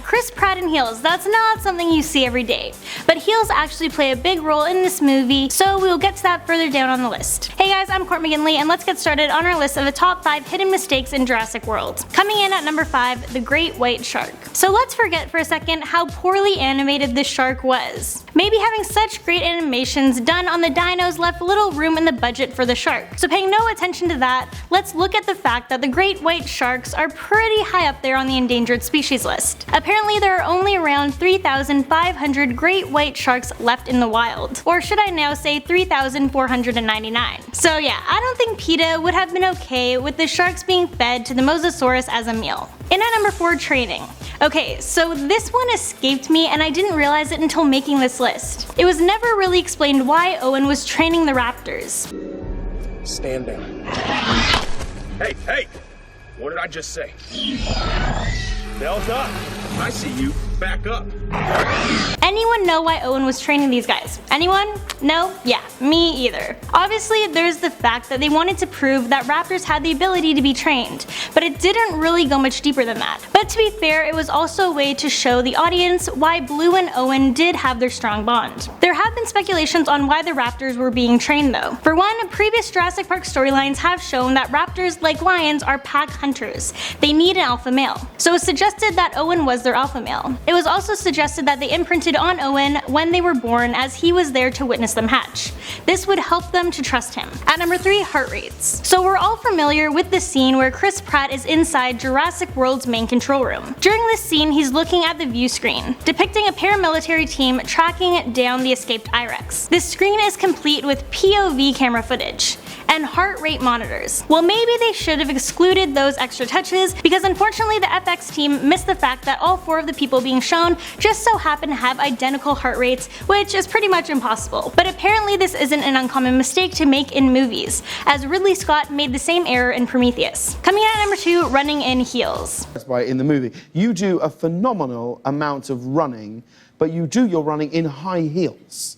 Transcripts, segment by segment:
Chris Pratt in heels, that's not something you see every day. But heels actually play a big role in this movie, so we will get to that further down on the list. Hey guys, I'm Court McGinley, and let's get started on our list of the top 5 hidden mistakes in Jurassic World. Coming in at number 5, the Great White Shark. So let's forget for a second how poorly animated this shark was. Maybe having such great animations done on the dinos left little room in the budget for the shark. So paying no attention to that, let's look at the fact that the great white sharks are pretty high up there on the endangered species list. Apparently there are only around 3,500 great white sharks left in the wild. Or should I now say 3,499. So yeah, I don't think PETA would have been okay with the sharks being fed to the Mosasaurus as a meal. In at number 4, training. Okay, so this one escaped me and I didn't realize it until making this list. It was never really explained why Owen was training the raptors. Stand down. Hey! What did I just say? Delta, I see you. Back up. Anyone know why Owen was training these guys? Anyone? No? Yeah, me either. Obviously, there's the fact that they wanted to prove that raptors had the ability to be trained, but it didn't really go much deeper than that. But to be fair, it was also a way to show the audience why Blue and Owen did have their strong bond. There have been speculations on why the raptors were being trained though. For one, previous Jurassic Park storylines have shown that raptors, like lions, are pack hunters. They need an alpha male. So it suggested that Owen was their alpha male. It was also suggested that they imprinted on Owen when they were born, as he was there to witness them hatch. This would help them to trust him. At number 3, heart rates. So we're all familiar with the scene where Chris Pratt is inside Jurassic World's main control room. During this scene, he's looking at the view screen, depicting a paramilitary team tracking down the escaped I-Rex. This screen is complete with POV camera footage and heart rate monitors. Well, maybe they should have excluded those extra touches, because unfortunately the FX team missed the fact that all 4 of the people being shown just so happen to have identical heart rates, which is pretty much impossible. But apparently this isn't an uncommon mistake to make in movies, as Ridley Scott made the same error in Prometheus. Coming in at number 2, running in heels. That's why in the movie, you do a phenomenal amount of running, but you do your running in high heels.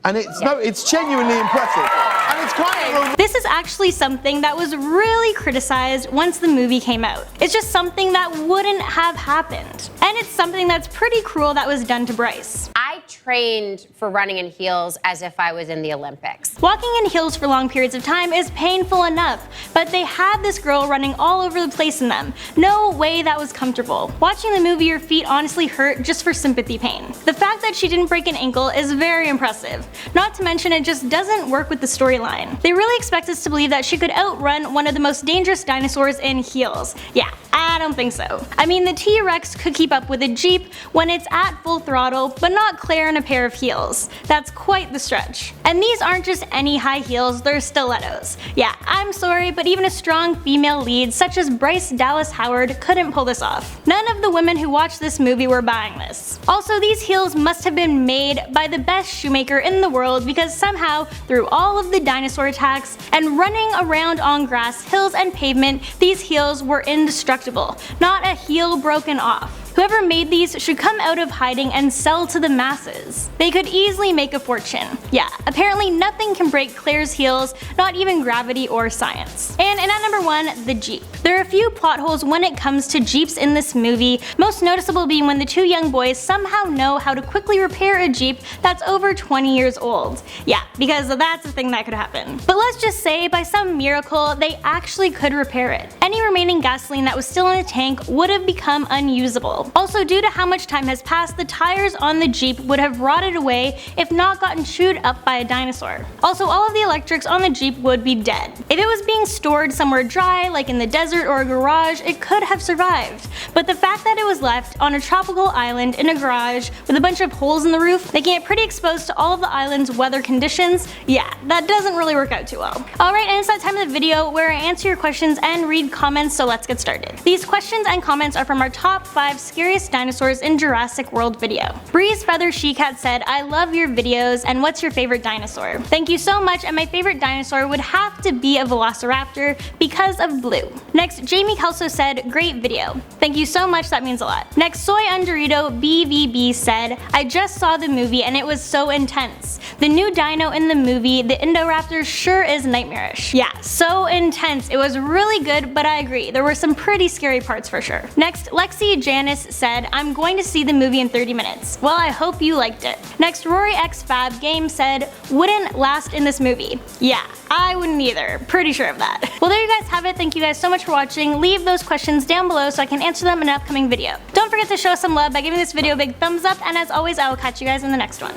And it's genuinely impressive. And it's kind of... This is actually something that was really criticized once the movie came out. It's just something that wouldn't have happened. And it's something that's pretty cruel that was done to Bryce. I trained for running in heels as if I was in the Olympics. Walking in heels for long periods of time is painful enough, but they had this girl running all over the place in them. No way that was comfortable. Watching the movie, your feet honestly hurt just for sympathy pain. The fact that she didn't break an ankle is very impressive. Not to mention, it just doesn't work with the storyline. They really expect us to believe that she could outrun one of the most dangerous dinosaurs in heels. Yeah, I don't think so. I mean, the T-Rex could keep up with a Jeep when it's at full throttle, but not Claire in a pair of heels. That's quite the stretch. And these aren't just any high heels, they're stilettos. Yeah, I'm sorry, but even a strong female lead such as Bryce Dallas Howard couldn't pull this off. None of the women who watched this movie were buying this. Also, these heels must have been made by the best shoemaker in the world, because somehow, through all of the dinosaur attacks and running around on grass, hills, and pavement, these heels were indestructible. Not a heel broken off. Whoever made these should come out of hiding and sell to the masses. They could easily make a fortune. Yeah, apparently nothing can break Claire's heels, not even gravity or science. And at number 1, the Jeep. There are a few plot holes when it comes to Jeeps in this movie, most noticeable being when the 2 young boys somehow know how to quickly repair a Jeep that's over 20 years old. Yeah, because that's a thing that could happen. But let's just say, by some miracle, they actually could repair it. Any remaining gasoline that was still in the tank would have become unusable. Also, due to how much time has passed, the tires on the Jeep would have rotted away if not gotten chewed up by a dinosaur. Also, all of the electrics on the Jeep would be dead. If it was being stored somewhere dry, like in the desert or a garage, it could have survived. But the fact that it was left on a tropical island in a garage with a bunch of holes in the roof, making it pretty exposed to all of the island's weather conditions, yeah, that doesn't really work out too well. Alright, and it's that time of the video where I answer your questions and read comments, so let's get started. These questions and comments are from our top 5 scariest dinosaurs in Jurassic World video. Breeze Feather She-Cat said, "I love your videos, and what's your favorite dinosaur?" Thank you so much, and my favorite dinosaur would have to be a Velociraptor because of Blue. Next, Jamie Kelso said, "Great video." Thank you so much, that means a lot. Next, Soy Undorito BVB said, "I just saw the movie and it was so intense. The new dino in the movie, the Indoraptor, sure is nightmarish." Yeah, so intense. It was really good, but I agree, there were some pretty scary parts for sure. Next, Lexi Janice said, I'm going to see the movie in 30 minutes. Well, I hope you liked it. Next, Rory X Fab Game said, wouldn't last in this movie. Yeah, I wouldn't either. Pretty sure of that. Well, there you guys have it. Thank you guys so much for watching. Leave those questions down below so I can answer them in an upcoming video. Don't forget to show us some love by giving this video a big thumbs up, and as always, I will catch you guys in the next one.